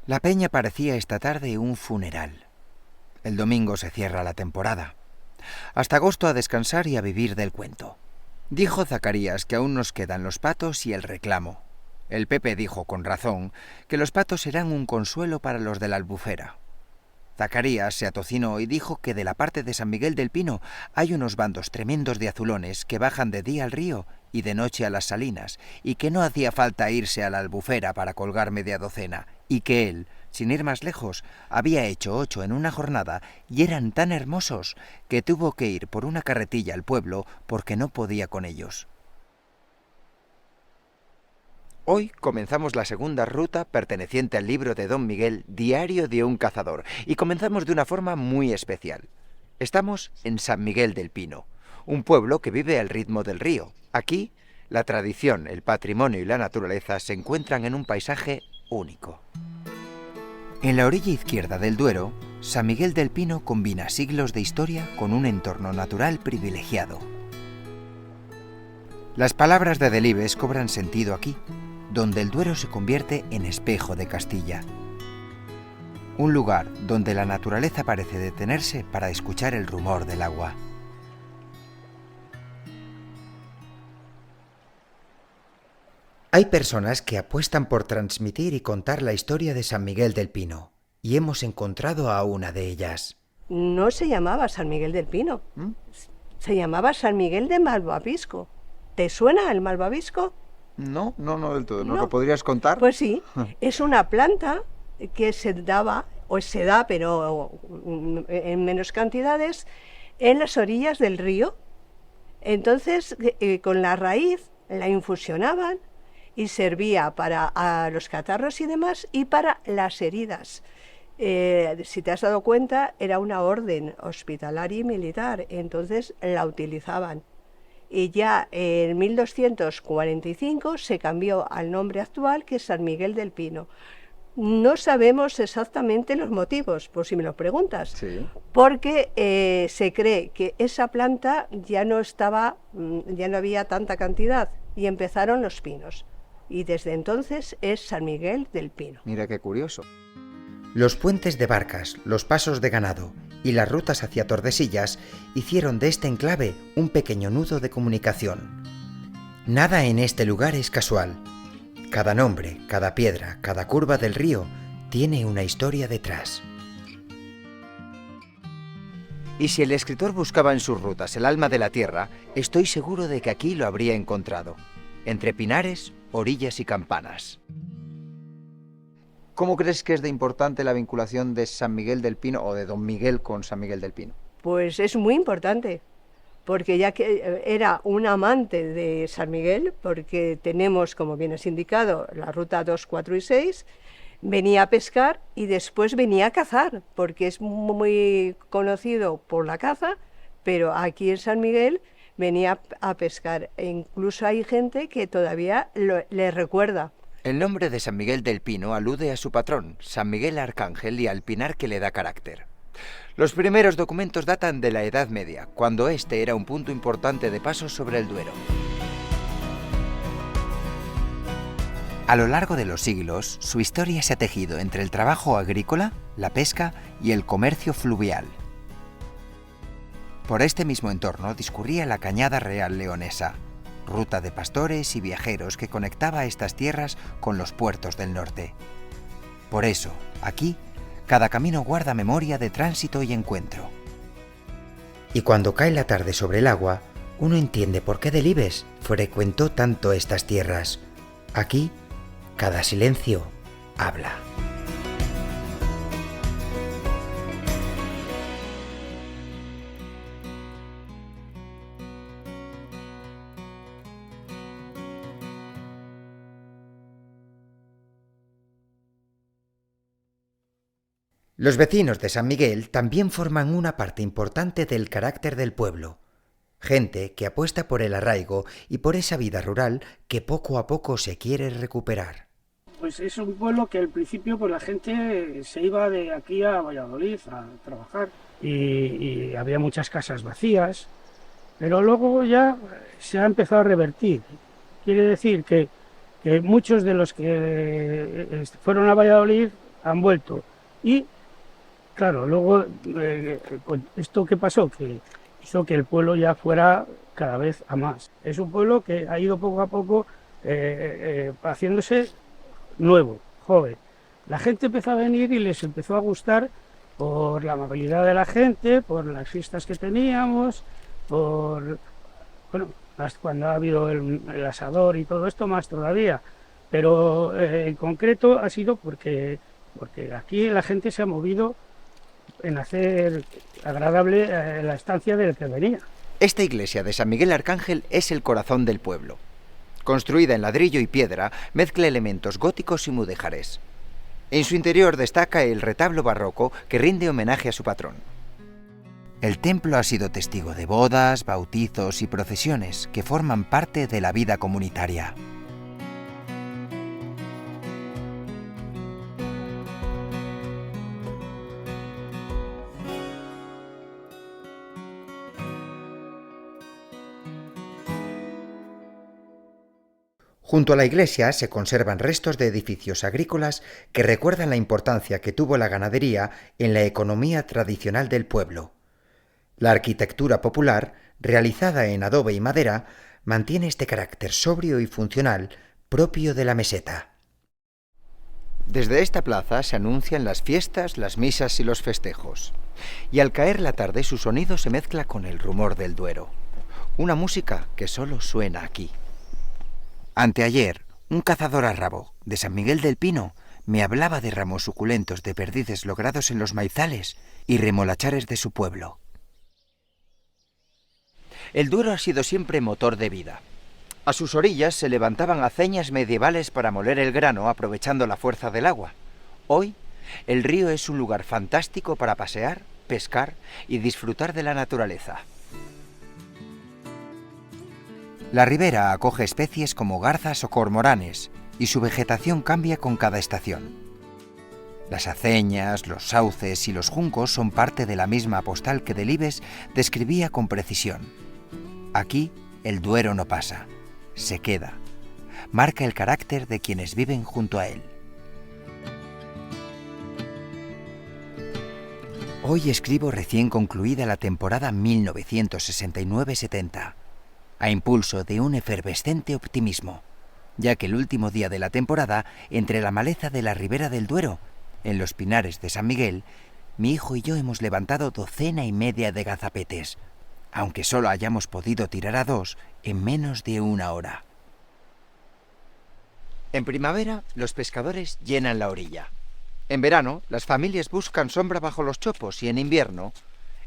La peña parecía esta tarde un funeral. El domingo se cierra la temporada. Hasta agosto a descansar y a vivir del cuento. Dijo Zacarías que aún nos quedan los patos y el reclamo. El Pepe dijo con razón que los patos serán un consuelo para los de la Albufera. Zacarías se atocinó y dijo que de la parte de San Miguel del Pino hay unos bandos tremendos de azulones que bajan de día al río y de noche a las salinas, y que no hacía falta irse a la Albufera para colgar media docena, y que él, sin ir más lejos, había hecho 8 en una jornada y eran tan hermosos que tuvo que ir por una carretilla al pueblo porque no podía con ellos. Hoy comenzamos la segunda ruta perteneciente al libro de Don Miguel, Diario de un cazador, y comenzamos de una forma muy especial. Estamos en San Miguel del Pino, un pueblo que vive al ritmo del río. Aquí, la tradición, el patrimonio y la naturaleza se encuentran en un paisaje único. En la orilla izquierda del Duero, San Miguel del Pino combina siglos de historia con un entorno natural privilegiado. Las palabras de Delibes cobran sentido aquí, donde el Duero se convierte en espejo de Castilla. Un lugar donde la naturaleza parece detenerse para escuchar el rumor del agua. Hay personas que apuestan por transmitir y contar la historia de San Miguel del Pino, y hemos encontrado a una de ellas. No se llamaba San Miguel del Pino, se llamaba San Miguel de Malvavisco. ¿Te suena el malvavisco? No del todo. ¿Nos No. lo podrías contar? Pues sí, es una planta que se daba, o se da, pero en menos cantidades, en las orillas del río. Entonces, con la raíz la infusionaban y servía para a los catarros y demás, y para las heridas. Si te has dado cuenta, era una orden hospitalaria y militar, entonces la utilizaban. Y ya en 1245 se cambió al nombre actual, que es San Miguel del Pino. No sabemos exactamente los motivos, por si me lo preguntas, Sí. porque se cree que esa planta ya no había tanta cantidad y empezaron los pinos. Y desde entonces es San Miguel del Pino. Mira qué curioso. Los puentes de barcas, los pasos de ganado y las rutas hacia Tordesillas hicieron de este enclave un pequeño nudo de comunicación. Nada en este lugar es casual. Cada nombre, cada piedra, cada curva del río tiene una historia detrás. Y si el escritor buscaba en sus rutas el alma de la tierra, estoy seguro de que aquí lo habría encontrado, entre pinares, orillas y campanas. ¿Cómo crees que es de importante la vinculación de San Miguel del Pino o de Don Miguel con San Miguel del Pino? Pues es muy importante, porque ya que era un amante de San Miguel, porque tenemos, como bien has indicado, la ruta 2, 4 y 6, venía a pescar y después venía a cazar, porque es muy conocido por la caza, pero aquí en San Miguel venía a pescar, e incluso hay gente que todavía le recuerda. El nombre de San Miguel del Pino alude a su patrón, San Miguel Arcángel, y al pinar que le da carácter. Los primeros documentos datan de la Edad Media, cuando este era un punto importante de paso sobre el Duero. A lo largo de los siglos, su historia se ha tejido entre el trabajo agrícola, la pesca y el comercio fluvial. Por este mismo entorno discurría la Cañada Real Leonesa, ruta de pastores y viajeros que conectaba estas tierras con los puertos del norte. Por eso, aquí, cada camino guarda memoria de tránsito y encuentro. Y cuando cae la tarde sobre el agua, uno entiende por qué Delibes frecuentó tanto estas tierras. Aquí, cada silencio habla. Los vecinos de San Miguel también forman una parte importante del carácter del pueblo. Gente que apuesta por el arraigo y por esa vida rural que poco a poco se quiere recuperar. Pues es un pueblo que al principio pues la gente se iba de aquí a Valladolid a trabajar y había muchas casas vacías, pero luego ya se ha empezado a revertir. Quiere decir que muchos de los que fueron a Valladolid han vuelto. Y claro, luego esto que pasó, que hizo que el pueblo ya fuera cada vez a más. Es un pueblo que ha ido poco a poco haciéndose nuevo, joven. La gente empezó a venir y les empezó a gustar por la amabilidad de la gente, por las fiestas que teníamos, por, bueno, cuando ha habido el asador y todo esto, más todavía. Pero en concreto ha sido porque aquí la gente se ha movido en hacer agradable la estancia del que venía. Esta iglesia de San Miguel Arcángel es el corazón del pueblo. Construida en ladrillo y piedra, mezcla elementos góticos y mudéjares. En su interior destaca el retablo barroco que rinde homenaje a su patrón. El templo ha sido testigo de bodas, bautizos y procesiones que forman parte de la vida comunitaria. Junto a la iglesia se conservan restos de edificios agrícolas que recuerdan la importancia que tuvo la ganadería en la economía tradicional del pueblo. La arquitectura popular, realizada en adobe y madera, mantiene este carácter sobrio y funcional propio de la meseta. Desde esta plaza se anuncian las fiestas, las misas y los festejos. Y al caer la tarde su sonido se mezcla con el rumor del Duero. Una música que solo suena aquí. Anteayer, un cazador a rabo de San Miguel del Pino me hablaba de ramos suculentos de perdices logrados en los maizales y remolachares de su pueblo. El Duero ha sido siempre motor de vida. A sus orillas se levantaban aceñas medievales para moler el grano aprovechando la fuerza del agua. Hoy, el río es un lugar fantástico para pasear, pescar y disfrutar de la naturaleza. La ribera acoge especies como garzas o cormoranes y su vegetación cambia con cada estación. Las aceñas, los sauces y los juncos son parte de la misma postal que Delibes describía con precisión. Aquí el Duero no pasa, se queda. Marca el carácter de quienes viven junto a él. Hoy escribo recién concluida la temporada 1969-70. A impulso de un efervescente optimismo, ya que el último día de la temporada, entre la maleza de la ribera del Duero, en los pinares de San Miguel, mi hijo y yo hemos levantado 150 de gazapetes, aunque solo hayamos podido tirar a 2 en menos de una hora. En primavera, los pescadores llenan la orilla. En verano, las familias buscan sombra bajo los chopos y en invierno,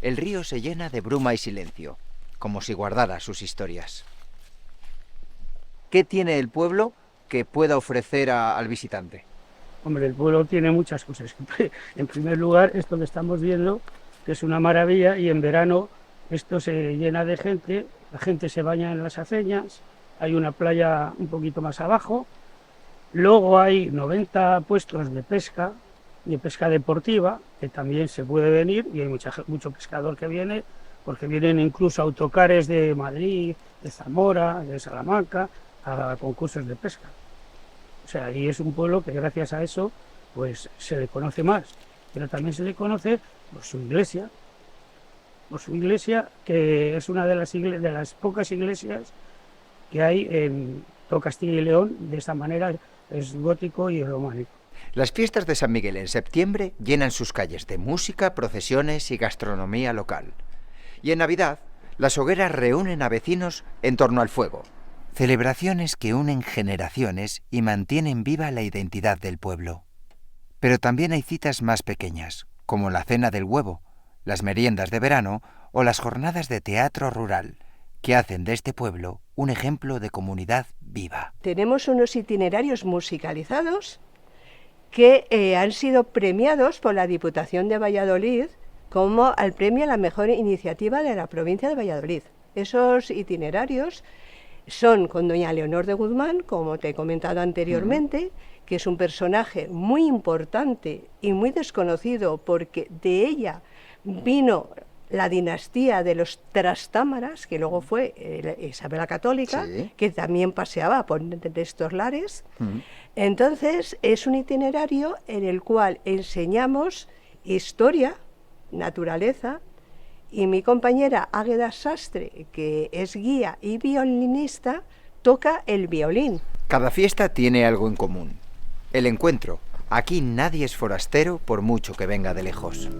el río se llena de bruma y silencio, como si guardara sus historias. ¿Qué tiene el pueblo que pueda ofrecer al visitante? Hombre, el pueblo tiene muchas cosas. En primer lugar, esto que estamos viendo, que es una maravilla, y en verano esto se llena de gente, la gente se baña en las aceñas, hay una playa un poquito más abajo, luego hay 90 puestos de pesca deportiva, que también se puede venir, y hay mucho pescador que viene, porque vienen incluso autocares de Madrid, de Zamora, de Salamanca, a concursos de pesca. O sea, y es un pueblo que gracias a eso pues se le conoce más, pero también se le conoce por su iglesia, que es una de las pocas iglesias que hay en todo Castilla y León. De esta manera es gótico y románico. Las fiestas de San Miguel en septiembre llenan sus calles de música, procesiones y gastronomía local. Y en Navidad, las hogueras reúnen a vecinos en torno al fuego. Celebraciones que unen generaciones y mantienen viva la identidad del pueblo. Pero también hay citas más pequeñas, como la cena del huevo, las meriendas de verano o las jornadas de teatro rural, que hacen de este pueblo un ejemplo de comunidad viva. Tenemos unos itinerarios musicalizados que han sido premiados por la Diputación de Valladolid como al premio a la mejor iniciativa de la provincia de Valladolid. Esos itinerarios son con doña Leonor de Guzmán, como te he comentado anteriormente, que es un personaje muy importante y muy desconocido, porque de ella vino la dinastía de los Trastámaras, que luego fue Isabel la Católica, Sí. que también paseaba por estos lares. Entonces, es un itinerario en el cual enseñamos historia, naturaleza, y mi compañera Águeda Sastre, que es guía y violinista, toca el violín. Cada fiesta tiene algo en común. El encuentro. Aquí nadie es forastero por mucho que venga de lejos.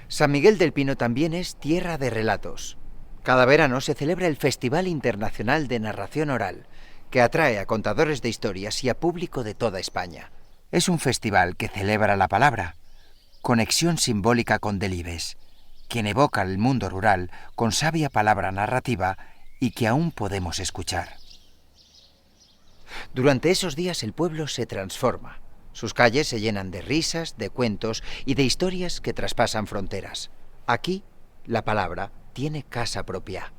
San Miguel del Pino también es tierra de relatos. Cada verano se celebra el Festival Internacional de Narración Oral, que atrae a contadores de historias y a público de toda España. Es un festival que celebra la palabra, conexión simbólica con Delibes, quien evoca el mundo rural con sabia palabra narrativa y que aún podemos escuchar. Durante esos días el pueblo se transforma. Sus calles se llenan de risas, de cuentos y de historias que traspasan fronteras. Aquí, la palabra tiene casa propia.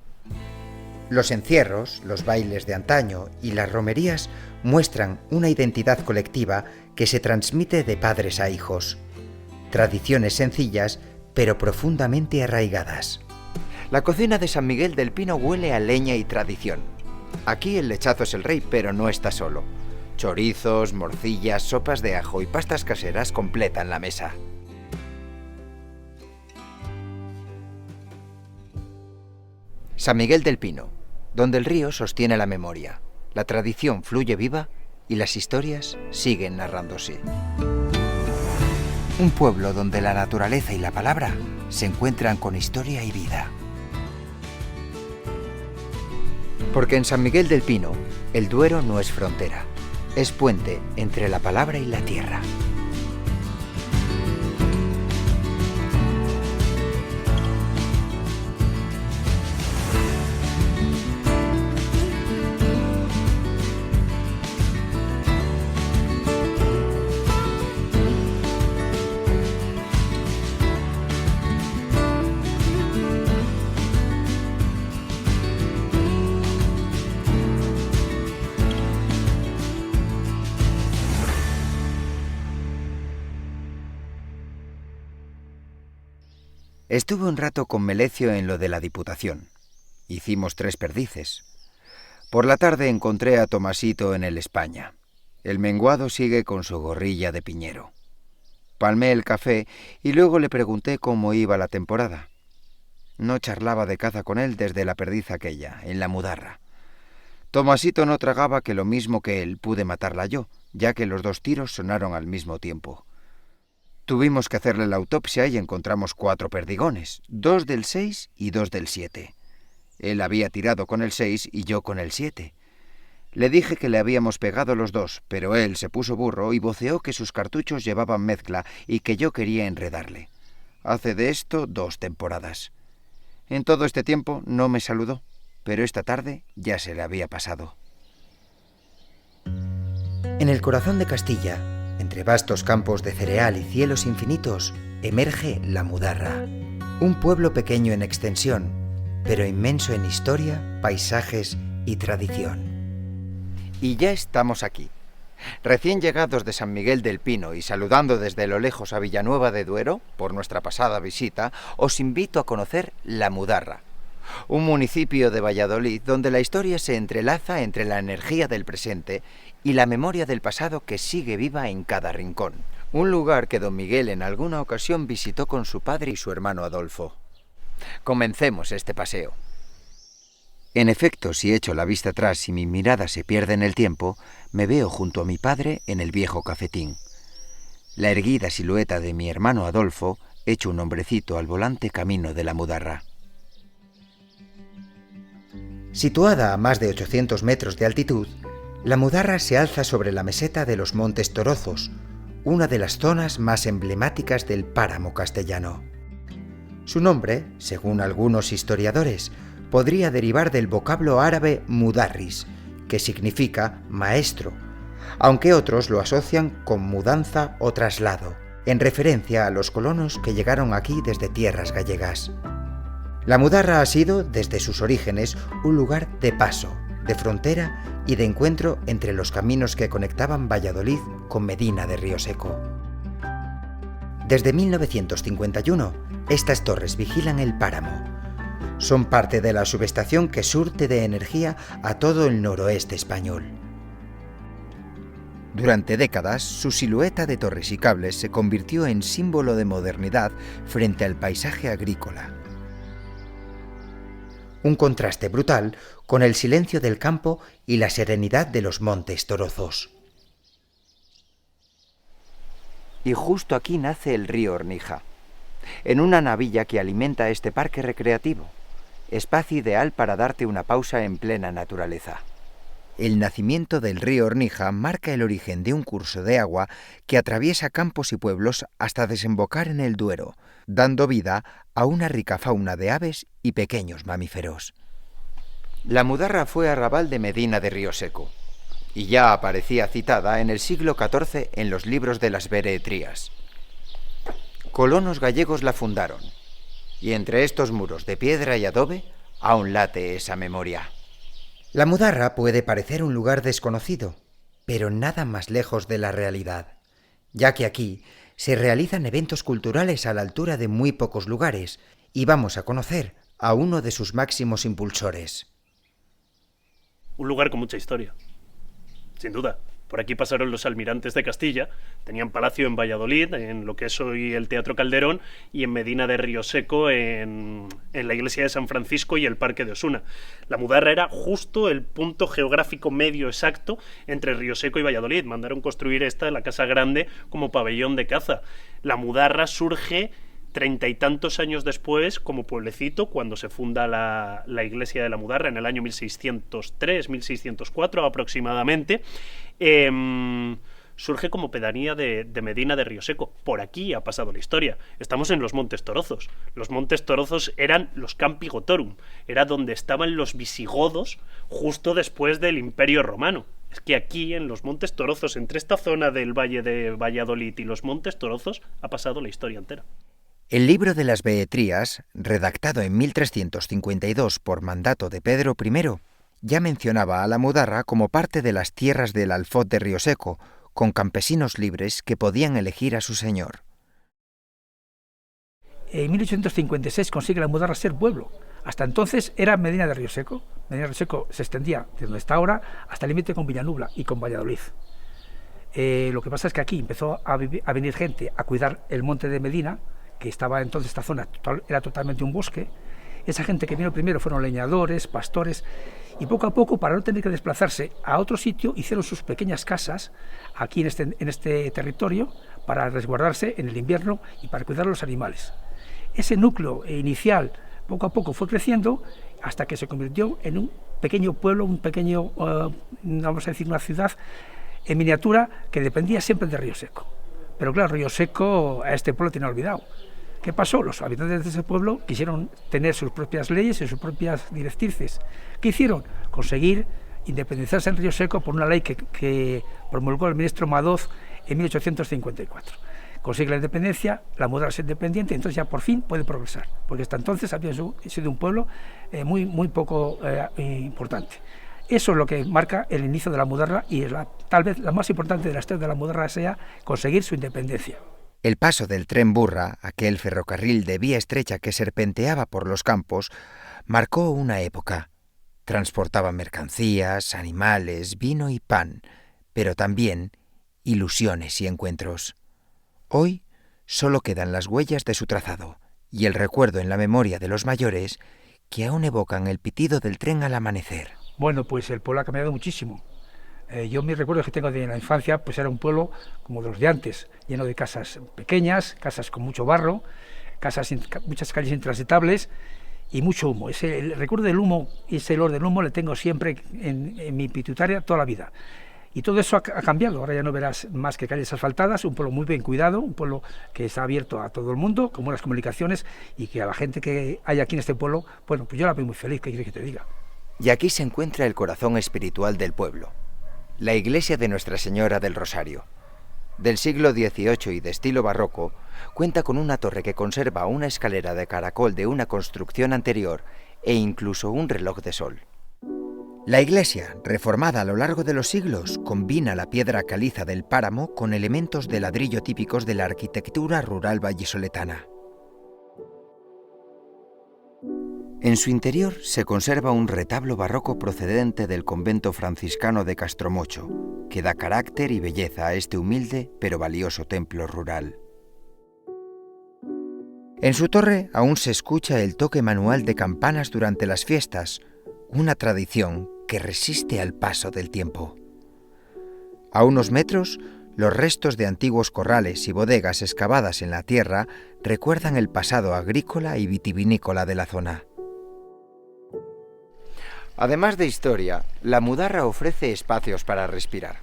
Los encierros, los bailes de antaño y las romerías muestran una identidad colectiva que se transmite de padres a hijos. Tradiciones sencillas, pero profundamente arraigadas. La cocina de San Miguel del Pino huele a leña y tradición. Aquí el lechazo es el rey, pero no está solo. Chorizos, morcillas, sopas de ajo y pastas caseras completan la mesa. San Miguel del Pino, donde el río sostiene la memoria, la tradición fluye viva y las historias siguen narrándose. Un pueblo donde la naturaleza y la palabra se encuentran con historia y vida. Porque en San Miguel del Pino, el Duero no es frontera. Es puente entre la palabra y la tierra. Estuve un rato con Melecio en lo de la Diputación. Hicimos 3 perdices. Por la tarde encontré a Tomasito en el España. El menguado sigue con su gorrilla de piñero. Palmé el café y luego le pregunté cómo iba la temporada. No charlaba de caza con él desde la perdiz aquella, en la Mudarra. Tomasito no tragaba que lo mismo que él pude matarla yo, ya que los 2 tiros sonaron al mismo tiempo. Tuvimos que hacerle la autopsia y encontramos 4 perdigones, 2 del 6 y 2 del 7. Él había tirado con el 6 y yo con el 7. Le dije que le habíamos pegado los 2, pero él se puso burro y voceó que sus cartuchos llevaban mezcla y que yo quería enredarle. Hace de esto 2 temporadas. En todo este tiempo no me saludó, pero esta tarde ya se le había pasado. En el corazón de Castilla, entre vastos campos de cereal y cielos infinitos, emerge la Mudarra, un pueblo pequeño en extensión, pero inmenso en historia, paisajes y tradición. Y ya estamos aquí, recién llegados de San Miguel del Pino y saludando desde lo lejos a Villanueva de Duero, por nuestra pasada visita, os invito a conocer la Mudarra, un municipio de Valladolid donde la historia se entrelaza entre la energía del presente y la memoria del pasado que sigue viva en cada rincón. Un lugar que don Miguel en alguna ocasión visitó con su padre y su hermano Adolfo. Comencemos este paseo. En efecto, si echo la vista atrás y mi mirada se pierde en el tiempo, me veo junto a mi padre en el viejo cafetín. La erguida silueta de mi hermano Adolfo, hecho un hombrecito al volante camino de la Mudarra. Situada a más de 800 metros de altitud, la Mudarra se alza sobre la meseta de los Montes Torozos, una de las zonas más emblemáticas del páramo castellano. Su nombre, según algunos historiadores, podría derivar del vocablo árabe mudarris, que significa maestro, aunque otros lo asocian con mudanza o traslado, en referencia a los colonos que llegaron aquí desde tierras gallegas. La Mudarra ha sido, desde sus orígenes, un lugar de paso, de frontera y de encuentro entre los caminos que conectaban Valladolid con Medina de Rioseco. Desde 1951, estas torres vigilan el páramo. Son parte de la subestación que surte de energía a todo el noroeste español. Durante décadas, su silueta de torres y cables se convirtió en símbolo de modernidad frente al paisaje agrícola. Un contraste brutal con el silencio del campo y la serenidad de los montes Torozos. Y justo aquí nace el río Ornija, en una navilla que alimenta este parque recreativo, espacio ideal para darte una pausa en plena naturaleza. El nacimiento del río Ornija marca el origen de un curso de agua que atraviesa campos y pueblos hasta desembocar en el Duero, dando vida a una rica fauna de aves y pequeños mamíferos. La Mudarra fue arrabal de Medina de Rioseco, y ya aparecía citada en el siglo XIV en los libros de las Beretrías. Colonos gallegos la fundaron, y entre estos muros de piedra y adobe aún late esa memoria. La Mudarra puede parecer un lugar desconocido, pero nada más lejos de la realidad, ya que aquí se realizan eventos culturales a la altura de muy pocos lugares, y vamos a conocer a uno de sus máximos impulsores. Un lugar con mucha historia, sin duda. Por aquí pasaron los almirantes de Castilla, tenían palacio en Valladolid, en lo que es hoy el Teatro Calderón, y en Medina de Rioseco, en la iglesia de San Francisco y el Parque de Osuna. La Mudarra era justo el punto geográfico medio exacto entre Rioseco y Valladolid. Mandaron construir la Casa Grande, como pabellón de caza. La Mudarra surge 30 y tantos años después como pueblecito, cuando se funda la iglesia de la Mudarra en el año 1603, 1604 aproximadamente. Surge como pedanía de Medina de Rioseco. Por aquí ha pasado la historia. Estamos en los Montes Torozos. Los Montes Torozos eran los Campi Gotorum, era donde estaban los visigodos justo después del Imperio Romano. Es que aquí, en los Montes Torozos, entre esta zona del Valle de Valladolid y los Montes Torozos, ha pasado la historia entera. El libro de las Beretrías, redactado en 1352 por mandato de Pedro I, ya mencionaba a la Mudarra como parte de las tierras del Alfoz de Rioseco, con campesinos libres que podían elegir a su señor. En 1856 consigue la Mudarra ser pueblo. Hasta entonces era Medina de Rioseco. Medina de Rioseco se extendía desde donde está ahora hasta el límite con Villanubla y con Valladolid. Lo que pasa es que aquí empezó a venir gente a cuidar el monte de Medina, que estaba entonces esta zona, era totalmente un bosque. Esa gente que vino primero fueron leñadores, pastores, y poco a poco, para no tener que desplazarse a otro sitio, hicieron sus pequeñas casas aquí en este territorio para resguardarse en el invierno y para cuidar a los animales. Ese núcleo inicial poco a poco fue creciendo hasta que se convirtió en un pequeño pueblo, vamos a decir, una ciudad en miniatura que dependía siempre de Rioseco. Pero claro, Rioseco a este pueblo tiene olvidado. ¿Qué pasó? Los habitantes de ese pueblo quisieron tener sus propias leyes y sus propias directrices. ¿Qué hicieron? Conseguir independizarse en Rioseco por una ley que promulgó el ministro Madoz en 1854. Consigue la independencia, la Mudarra es independiente, y entonces ya por fin puede progresar, porque hasta entonces había sido un pueblo muy poco importante. Eso es lo que marca el inicio de la Mudarra, y tal vez la más importante de la historia de la Mudarra sea conseguir su independencia. El paso del tren Burra, aquel ferrocarril de vía estrecha que serpenteaba por los campos, marcó una época. Transportaba mercancías, animales, vino y pan, pero también ilusiones y encuentros. Hoy solo quedan las huellas de su trazado y el recuerdo en la memoria de los mayores que aún evocan el pitido del tren al amanecer. Bueno, pues el pueblo ha cambiado muchísimo. Yo mis recuerdos que tengo de la infancia, pues era un pueblo como de los de antes, lleno de casas pequeñas, casas con mucho barro, muchas calles intransitables y mucho humo. El recuerdo del humo y ese olor del humo le tengo siempre en mi pituitaria toda la vida. Y todo eso ha cambiado. Ahora ya no verás más que calles asfaltadas, un pueblo muy bien cuidado, un pueblo que está abierto a todo el mundo, con buenas comunicaciones, y que a la gente que hay aquí en este pueblo, bueno, pues yo la veo muy feliz, ¿qué quieres que te diga? Y aquí se encuentra el corazón espiritual del pueblo, la iglesia de Nuestra Señora del Rosario. del siglo XVIII y de estilo barroco, cuenta con una torre que conserva una escalera de caracol de una construcción anterior e incluso un reloj de sol. La iglesia, reformada a lo largo de los siglos, combina la piedra caliza del páramo con elementos de ladrillo típicos de la arquitectura rural vallisoletana. En su interior se conserva un retablo barroco procedente del convento franciscano de Castromocho, que da carácter y belleza a este humilde pero valioso templo rural. En su torre aún se escucha el toque manual de campanas durante las fiestas, una tradición que resiste al paso del tiempo. A unos metros, los restos de antiguos corrales y bodegas excavadas en la tierra recuerdan el pasado agrícola y vitivinícola de la zona. Además de historia, la Mudarra ofrece espacios para respirar.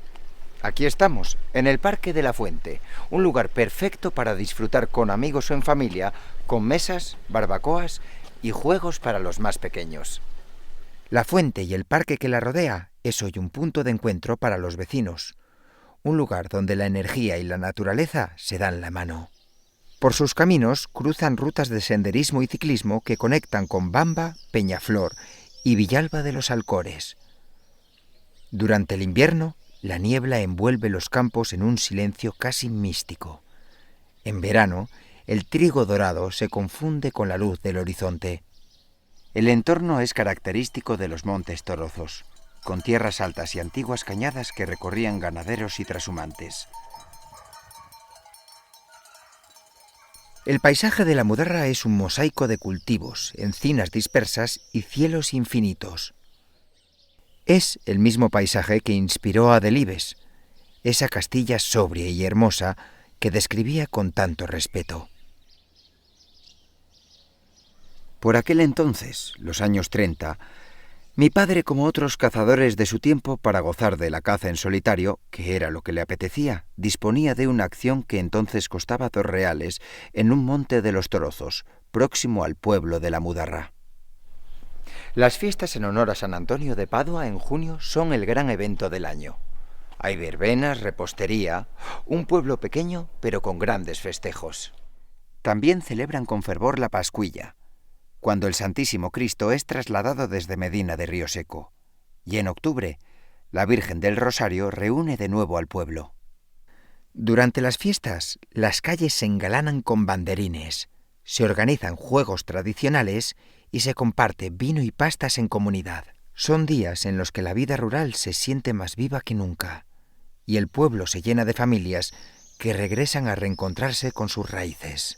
Aquí estamos, en el Parque de la Fuente, un lugar perfecto para disfrutar con amigos o en familia, con mesas, barbacoas y juegos para los más pequeños. La fuente y el parque que la rodea es hoy un punto de encuentro para los vecinos, un lugar donde la energía y la naturaleza se dan la mano. Por sus caminos cruzan rutas de senderismo y ciclismo que conectan con Bamba, Peñaflor y Villalba de los Alcores. Durante el invierno, la niebla envuelve los campos en un silencio casi místico. En verano, el trigo dorado se confunde con la luz del horizonte. El entorno es característico de los Montes Torozos, con tierras altas y antiguas cañadas que recorrían ganaderos y trashumantes. El paisaje de la Mudarra es un mosaico de cultivos, encinas dispersas y cielos infinitos. Es el mismo paisaje que inspiró a Delibes, esa Castilla sobria y hermosa que describía con tanto respeto. Por aquel entonces, los años 30, mi padre, como otros cazadores de su tiempo, para gozar de la caza en solitario, que era lo que le apetecía, disponía de una acción que entonces costaba 2 reales en un monte de los Torozos, próximo al pueblo de la Mudarra. Las fiestas en honor a San Antonio de Padua en junio son el gran evento del año. Hay verbenas, repostería, un pueblo pequeño pero con grandes festejos. También celebran con fervor la Pascuilla, cuando el Santísimo Cristo es trasladado desde Medina de Rioseco, y en octubre la Virgen del Rosario reúne de nuevo al pueblo. Durante las fiestas, las calles se engalanan con banderines, se organizan juegos tradicionales y se comparte vino y pastas en comunidad. Son días en los que la vida rural se siente más viva que nunca, y el pueblo se llena de familias que regresan a reencontrarse con sus raíces.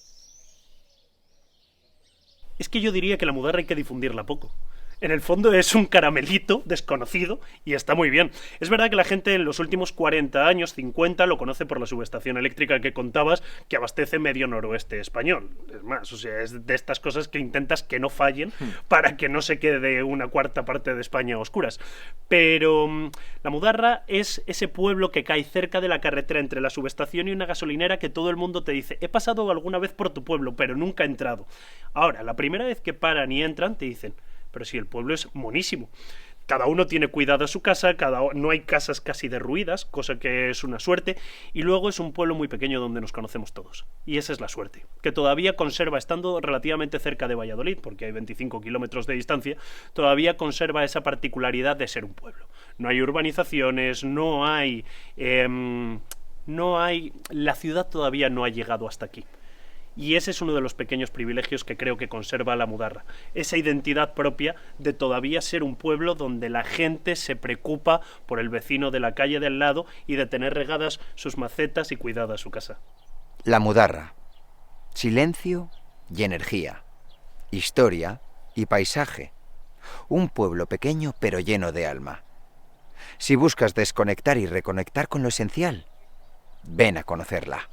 Es que yo diría que la Mudarra hay que difundirla poco. En el fondo es un caramelito desconocido y está muy bien. Es verdad que la gente en los últimos 40 años, 50, lo conoce por la subestación eléctrica que contabas, que abastece medio noroeste español. Es más, o sea, es de estas cosas que intentas que no fallen para que no se quede una cuarta parte de España a oscuras. Pero la Mudarra es ese pueblo que cae cerca de la carretera entre la subestación y una gasolinera que todo el mundo te dice: he pasado alguna vez por tu pueblo, pero nunca he entrado. Ahora, la primera vez que paran y entran te dicen: pero si el pueblo es monísimo. Cada uno tiene cuidado a su casa, no hay casas casi derruidas, cosa que es una suerte, y luego es un pueblo muy pequeño donde nos conocemos todos. Y esa es la suerte, que todavía conserva, estando relativamente cerca de Valladolid, porque hay 25 kilómetros de distancia, todavía conserva esa particularidad de ser un pueblo. No hay urbanizaciones, la ciudad todavía no ha llegado hasta aquí. Y ese es uno de los pequeños privilegios que creo que conserva la Mudarra, esa identidad propia de todavía ser un pueblo donde la gente se preocupa por el vecino de la calle de al lado y de tener regadas sus macetas y cuidada su casa. La Mudarra. Silencio y energía. Historia y paisaje. Un pueblo pequeño pero lleno de alma. Si buscas desconectar y reconectar con lo esencial, ven a conocerla.